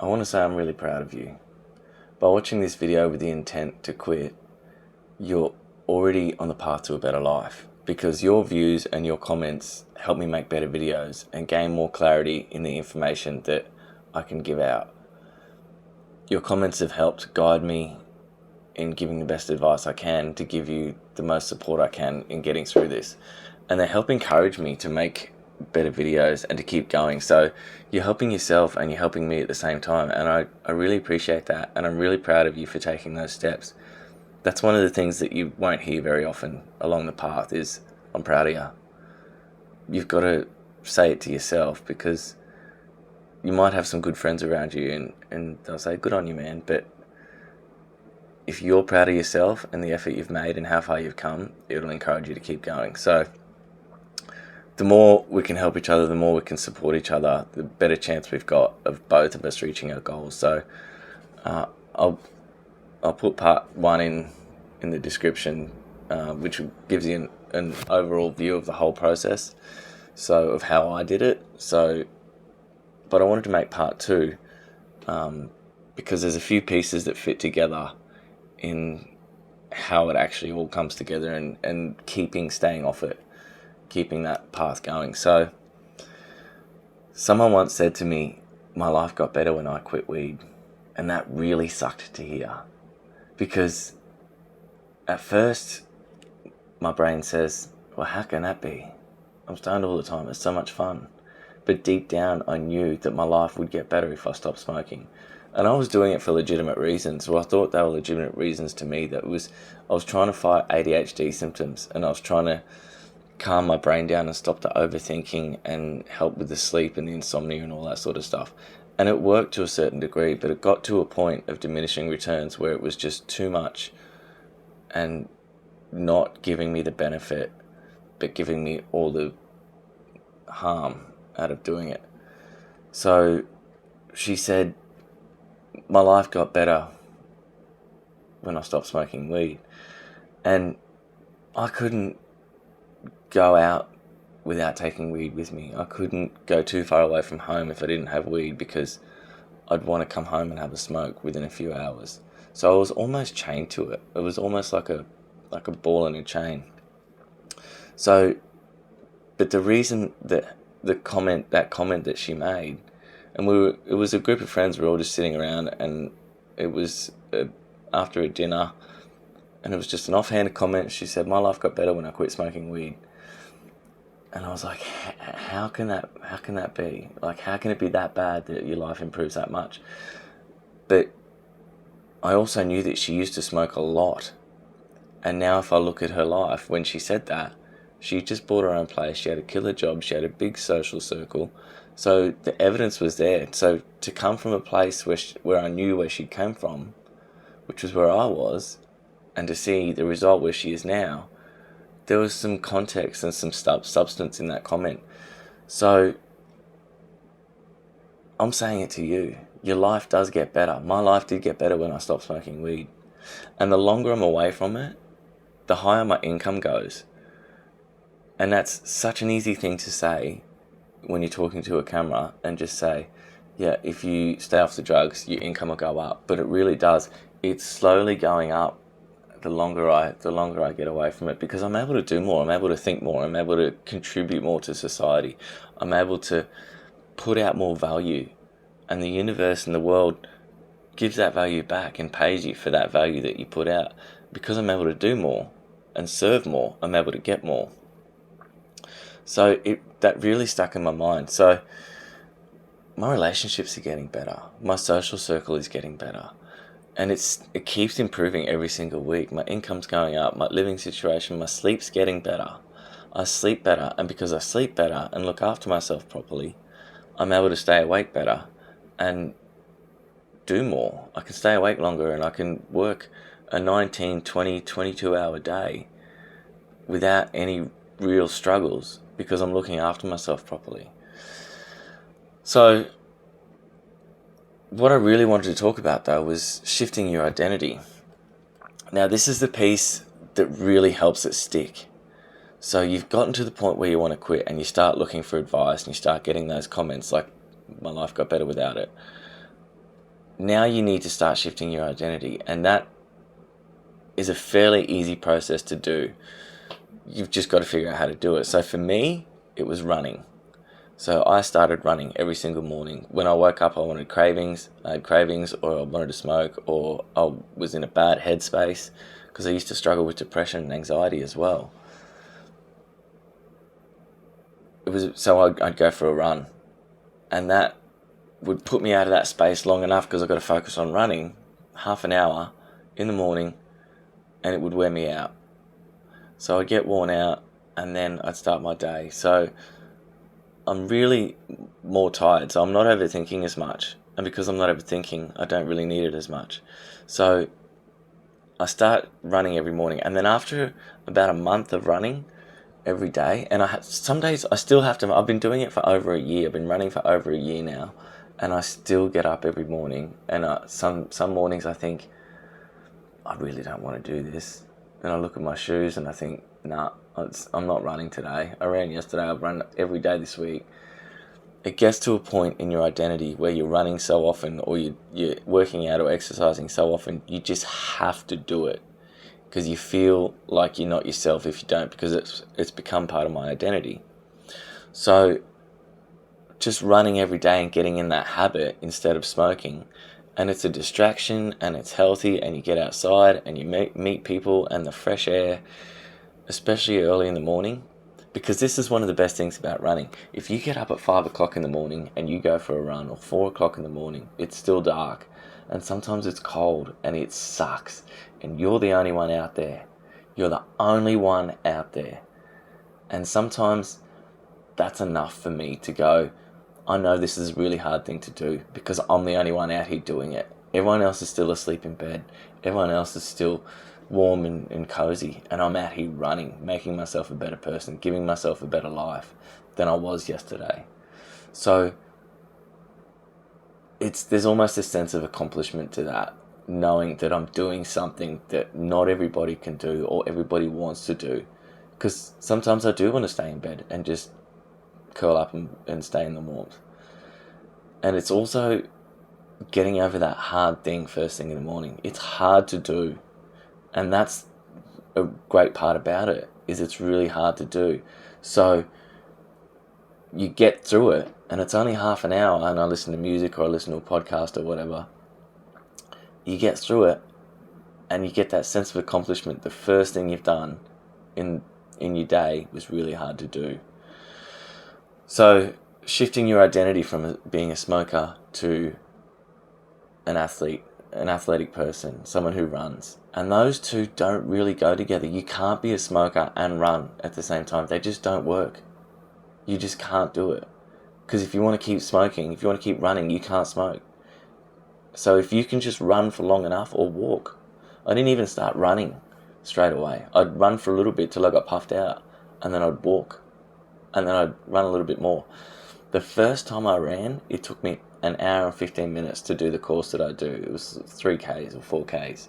I want to say I'm really proud of you. By watching this video with the intent to quit, you're already on the path to a better life, because your views and your comments help me make better videos and gain more clarity in the information that I can give out. Your comments have helped guide me in giving the best advice I can to give you the most support I can in getting through this. And they help encourage me to make better videos and to keep going. So you're helping yourself and you're helping me at the same time. And I really appreciate that. And I'm really proud of you for taking those steps. That's one of the things that you won't hear very often along the path is, I'm proud of you. You've got to say it to yourself, because you might have some good friends around you and they'll say, good on you, man. But if you're proud of yourself and the effort you've made and how far you've come, it'll encourage you to keep going. So the more we can help each other, the more we can support each other, the better chance we've got of both of us reaching our goals. So I'll put part 1 in the description, which gives you an overall view of the whole process, so of how I did it. But I wanted to make part 2 because there's a few pieces that fit together in how it actually all comes together and staying off it, keeping that path going. So someone once said to me, my life got better when I quit weed. And that really sucked to hear, because at first my brain says, well, how can that be? I'm stoned all the time, it's so much fun. But deep down I knew that my life would get better if I stopped smoking. And I was doing it for legitimate reasons. Well, I thought they were legitimate reasons to me. I was trying to fight ADHD symptoms, and I was trying to calm my brain down and stop the overthinking and help with the sleep and the insomnia and all that sort of stuff. And it worked to a certain degree, but it got to a point of diminishing returns where it was just too much and not giving me the benefit, but giving me all the harm out of doing it. So she said, my life got better when I stopped smoking weed. And I couldn't go out without taking weed with me. I couldn't go too far away from home if I didn't have weed, because I'd want to come home and have a smoke within a few hours. So I was almost chained to it. It was almost like a ball in a chain. So, but the reason that that comment that she made, and it was a group of friends, we were all just sitting around, and it was after a dinner, and it was just an offhanded comment. She said, my life got better when I quit smoking weed. And I was like, how can that be? Like, how can it be that bad that your life improves that much? But I also knew that she used to smoke a lot. And now if I look at her life, when she said that, she just bought her own place. She had a killer job. She had a big social circle. So the evidence was there. So to come from a place where I knew where she came from, which was where I was, and to see the result where she is now, there was some context and some substance in that comment. So I'm saying it to you. Your life does get better. My life did get better when I stopped smoking weed. And the longer I'm away from it, the higher my income goes. And that's such an easy thing to say when you're talking to a camera, and just say, yeah, if you stay off the drugs, your income will go up. But it really does. It's slowly going up the longer I get away from it, because I'm able to do more. I'm able to think more. I'm able to contribute more to society. I'm able to put out more value, and the universe and the world gives that value back and pays you for that value that you put out. Because I'm able to do more and serve more, I'm able to get more. So that really stuck in my mind. So my relationships are getting better. My social circle is getting better. And it keeps improving every single week. My income's going up, my living situation, my sleep's getting better. I sleep better, and because I sleep better and look after myself properly, I'm able to stay awake better and do more. I can stay awake longer, and I can work a 19, 20, 22-hour day without any real struggles, because I'm looking after myself properly. So what I really wanted to talk about, though, was shifting your identity. Now, this is the piece that really helps it stick. So you've gotten to the point where you want to quit, and you start looking for advice, and you start getting those comments like, my life got better without it. now you need to start shifting your identity, and that is a fairly easy process to do. You've just got to figure out how to do it. So for me, it was running. So I started running every single morning. When I woke up, I had cravings, or I wanted to smoke, or I was in a bad headspace, because I used to struggle with depression and anxiety as well. I'd go for a run, and that would put me out of that space long enough, because I've got to focus on running half an hour in the morning, and it would wear me out. So I'd get worn out, and then I'd start my day. So I'm really more tired, so I'm not overthinking as much. And because I'm not overthinking, I don't really need it as much. So I start running every morning, and then after about a month of running every day, and some days I still have to, I've been doing it for over a year, I've been running for over a year now, and I still get up every morning, and some mornings I think, I really don't want to do this. And I look at my shoes and I think, nah, I'm not running today. I ran yesterday, I've run every day this week. It gets to a point in your identity where you're running so often, or you're working out or exercising so often, you just have to do it, because you feel like you're not yourself if you don't, because it's become part of my identity. So just running every day and getting in that habit instead of smoking, and it's a distraction, and it's healthy, and you get outside and you meet people, and the fresh air, especially early in the morning, because this is one of the best things about running. If you get up at 5 o'clock in the morning and you go for a run, or 4 o'clock in the morning, it's still dark, and sometimes it's cold and it sucks, and you're the only one out there. You're the only one out there. And sometimes that's enough for me to go, I know this is a really hard thing to do, because I'm the only one out here doing it. Everyone else is still asleep in bed. Everyone else is still warm and cozy, and I'm out here running, making myself a better person, giving myself a better life than I was yesterday. So there's almost a sense of accomplishment to that, knowing that I'm doing something that not everybody can do or everybody wants to do. Because sometimes I do want to stay in bed and just curl up and stay in the warmth. And it's also getting over that hard thing first thing in the morning. It's hard to do, and that's a great part about it, is it's really hard to do. So you get through it, and it's only half an hour, and I listen to music or I listen to a podcast or whatever. You get through it, and you get that sense of accomplishment. The first thing you've done in your day was really hard to do. So shifting your identity from being a smoker to an athlete, an athletic person, someone who runs. And those two don't really go together. You can't be a smoker and run at the same time. They just don't work. You just can't do it. Because if you want to keep smoking, if you want to keep running, you can't smoke. So if you can just run for long enough, or walk. I didn't even start running straight away. I'd run for a little bit till I got puffed out, and then I'd walk, and then I'd run a little bit more. The first time I ran, it took me an hour and 15 minutes to do the course that I do. It was 3Ks or 4Ks.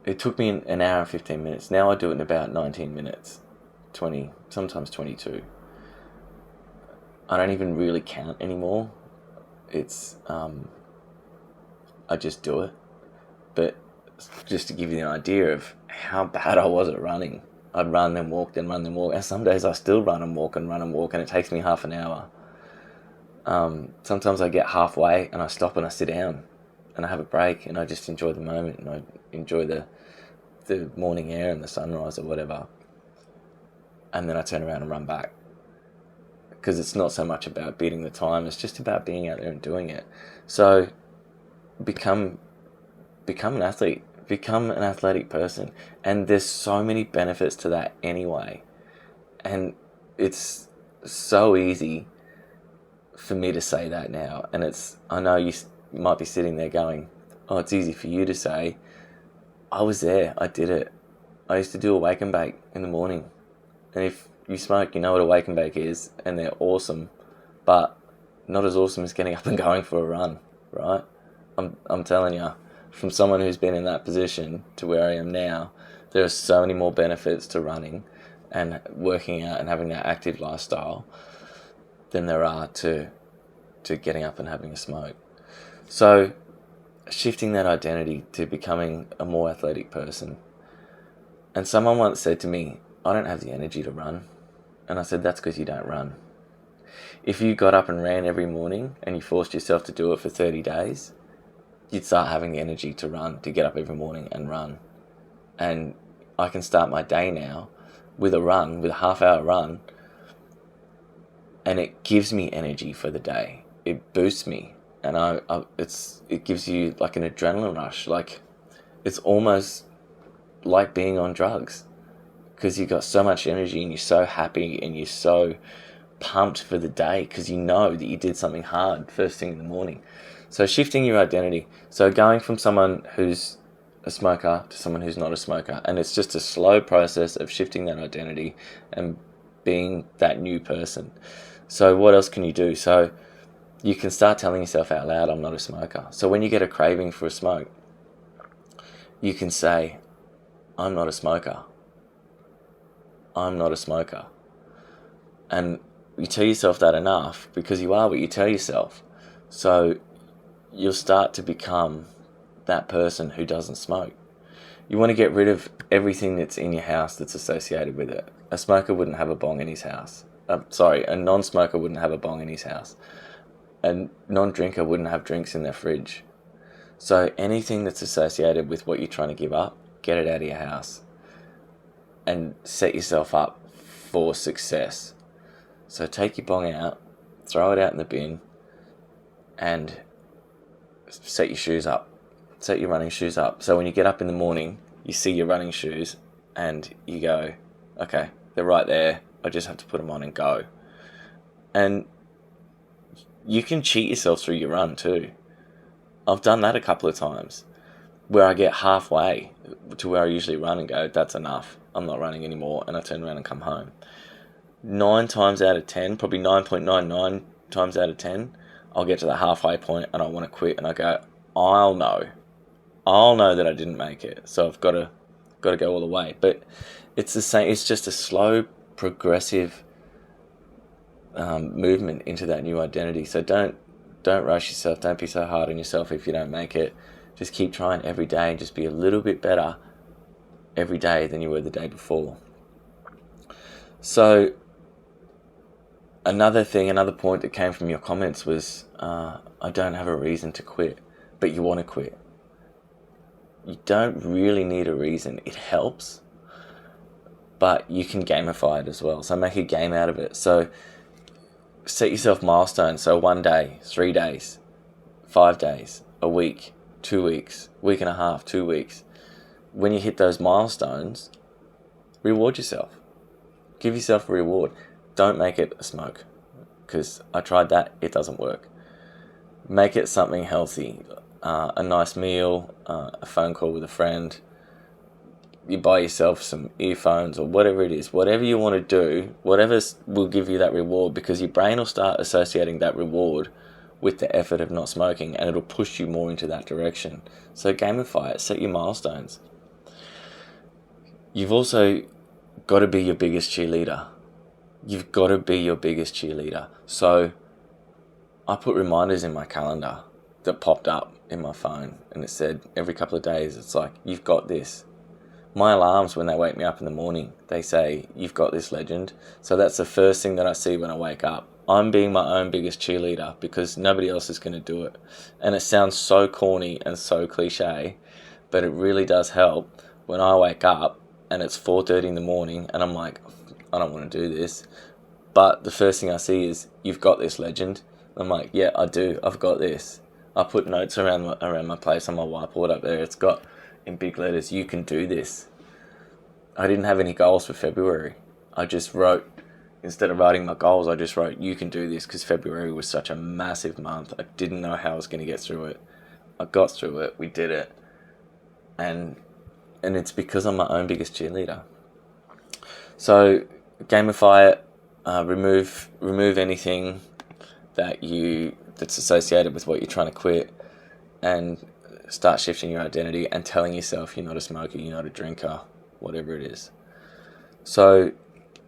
It took me an hour and 15 minutes. Now I do it in about 19 minutes, 20, sometimes 22. I don't even really count anymore. It's, I just do it. But just to give you an idea of how bad I was at running, I'd run, then walk, then run, then walk. And some days I still run and walk, and it takes me half an hour. Sometimes I get halfway and I stop and I sit down and I have a break, and I just enjoy the moment, and I enjoy the morning air and the sunrise or whatever. And then I turn around and run back. Because it's not so much about beating the time, it's just about being out there and doing it. So become an athlete, become an athletic person. And there's so many benefits to that anyway. And it's so easy for me to say that now. And I know you might be sitting there going, oh, it's easy for you to say. I was there, I did it. I used to do a wake and bake in the morning. And if you smoke, you know what a wake and bake is, and they're awesome, but not as awesome as getting up and going for a run, right? I'm telling you, from someone who's been in that position to where I am now, there are so many more benefits to running and working out and having that active lifestyle than there are to getting up and having a smoke. So shifting that identity to becoming a more athletic person. And someone once said to me, I don't have the energy to run. And I said, that's because you don't run. If you got up and ran every morning and you forced yourself to do it for 30 days, you'd start having the energy to run, to get up every morning and run. And I can start my day now with a run, with a half-hour run, and it gives me energy for the day. It boosts me, and it gives you like an adrenaline rush. Like, it's almost like being on drugs, because you've got so much energy and you're so happy and you're so pumped for the day because you know that you did something hard first thing in the morning. So shifting your identity. So going from someone who's a smoker to someone who's not a smoker. And it's just a slow process of shifting that identity and being that new person. So what else can you do? So you can start telling yourself out loud, I'm not a smoker. So when you get a craving for a smoke, you can say, I'm not a smoker. I'm not a smoker. And you tell yourself that enough because you are what you tell yourself. So you'll start to become that person who doesn't smoke. You want to get rid of everything that's in your house that's associated with it. A smoker wouldn't have a bong in his house. A non-smoker wouldn't have a bong in his house. A non-drinker wouldn't have drinks in their fridge. So anything that's associated with what you're trying to give up, get it out of your house and set yourself up for success. So take your bong out, throw it out in the bin, and set your shoes up. Set your running shoes up. So when you get up in the morning, you see your running shoes and you go, okay, they're right there. I just have to put them on and go. And you can cheat yourself through your run too. I've done that a couple of times where I get halfway to where I usually run and go, that's enough. I'm not running anymore. And I turn around and come home. 9 times out of 10, probably 9.99 times out of 10, I'll get to the halfway point and I want to quit and I go, I'll know that I didn't make it, so I've got to go all the way. But it's the same. It's just a slow, progressive movement into that new identity. So don't rush yourself. Don't be so hard on yourself if you don't make it. Just keep trying every day and just be a little bit better every day than you were the day before. So another point that came from your comments was, I don't have a reason to quit, but you want to quit. You don't really need a reason. It helps, but you can gamify it as well. So make a game out of it. So set yourself milestones. So 1 day, 3 days, 5 days, a week, 2 weeks, week and a half, 2 weeks. When you hit those milestones, reward yourself. Give yourself a reward. Don't make it a smoke, because I tried that. It doesn't work. Make it something healthy. A nice meal, a phone call with a friend. You buy yourself some earphones or whatever it is. Whatever you want to do, whatever will give you that reward, because your brain will start associating that reward with the effort of not smoking, and it'll push you more into that direction. So gamify it. Set your milestones. You've also got to be your biggest cheerleader. You've got to be your biggest cheerleader. So I put reminders in my calendar that popped up in my phone, and it said every couple of days, it's like, you've got this. My alarms, when they wake me up in the morning, they say, you've got this, legend. So that's the first thing that I see when I wake up. I'm being my own biggest cheerleader because nobody else is going to do it. And it sounds so corny and so cliche, but it really does help when I wake up and it's 4:30 in the morning and I'm like, I don't want to do this. But the first thing I see is, you've got this, legend. I'm like, yeah, I do. I've got this. I put notes around my place on my whiteboard up there. It's got in big letters, you can do this. I didn't have any goals for February. I just wrote, instead of writing my goals, I just wrote, you can do this, because February was such a massive month. I didn't know how I was going to get through it. I got through it. We did it. And it's because I'm my own biggest cheerleader. So gamify it. Remove anything that's associated with what you're trying to quit, and start shifting your identity and telling yourself you're not a smoker, you're not a drinker, whatever it is. So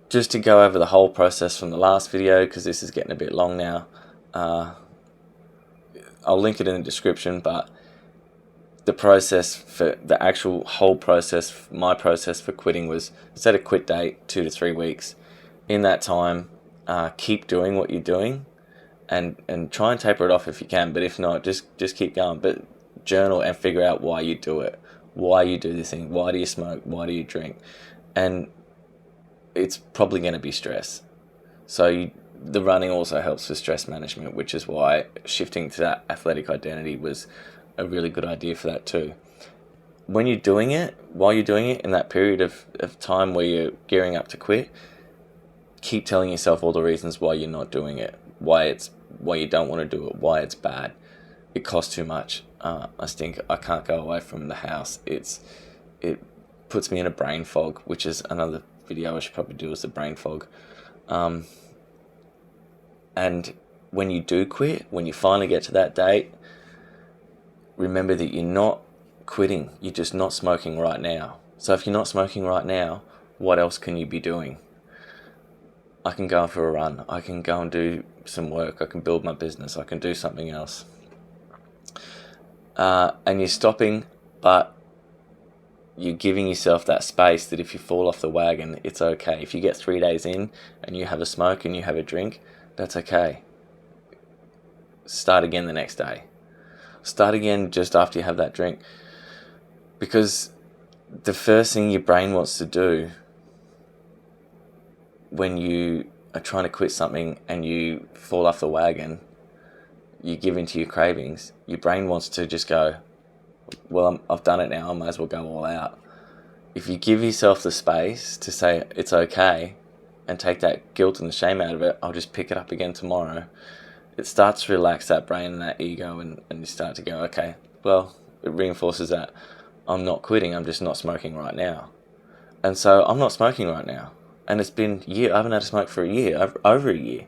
just to go over the whole process from the last video, because this is getting a bit long now, I'll link it in the description, but the process for the actual whole process, my process for quitting was set a quit date 2 to 3 weeks. In that time, keep doing what you're doing, and try and taper it off if you can. But if not, just keep going. But journal and figure out why you do it, why you do this thing, why do you smoke, why do you drink, and it's probably going to be stress. So the running also helps with stress management, which is why shifting to that athletic identity was a really good idea for that too. When you're doing it, while you're doing it in that period of time where you're gearing up to quit, keep telling yourself all the reasons why you're not doing it, why you don't want to do it, why it's bad. It costs too much. I stink. I can't go away from the house. It puts me in a brain fog, which is another video I should probably do, is the brain fog. And when you do quit, when you finally get to that date, remember that you're not quitting. You're just not smoking right now. So if you're not smoking right now, what else can you be doing? I can go for a run. I can go and do some work. I can build my business. I can do something else. And you're stopping, but you're giving yourself that space that if you fall off the wagon, it's okay. If you get 3 days in and you have a smoke and you have a drink, that's okay. Start again the next day. Start again just after you have that drink. Because the first thing your brain wants to do when you are trying to quit something and you fall off the wagon, you give into your cravings, your brain wants to just go, well, I've done it now, I might as well go all out. If you give yourself the space to say it's okay and take that guilt and the shame out of it, I'll just pick it up again tomorrow, it starts to relax that brain and that ego, and you start to go, okay, well, it reinforces that I'm not quitting, I'm just not smoking right now. And so I'm not smoking right now. And it's been a year. I haven't had a smoke for a year, over a year.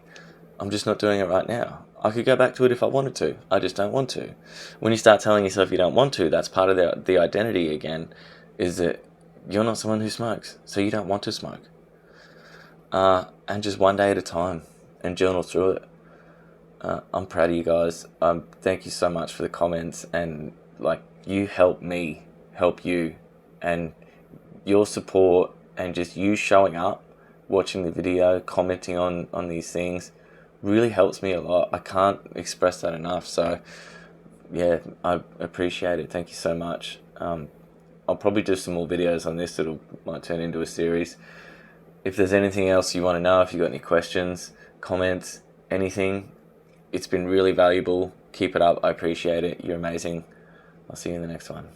I'm just not doing it right now. I could go back to it if I wanted to. I just don't want to. When you start telling yourself you don't want to, that's part of the identity again, is that you're not someone who smokes, so you don't want to smoke. And just one day at a time, and journal through it. I'm proud of you guys. Thank you so much for the comments, and you help me help you, and your support and just you showing up, watching the video, commenting on these things really helps me a lot. I can't express that enough. So yeah, I appreciate it. Thank you so much. I'll probably do some more videos on this that might turn into a series. If there's anything else you want to know, if you've got any questions, comments, anything, it's been really valuable. Keep it up. I appreciate it. You're amazing. I'll see you in the next one.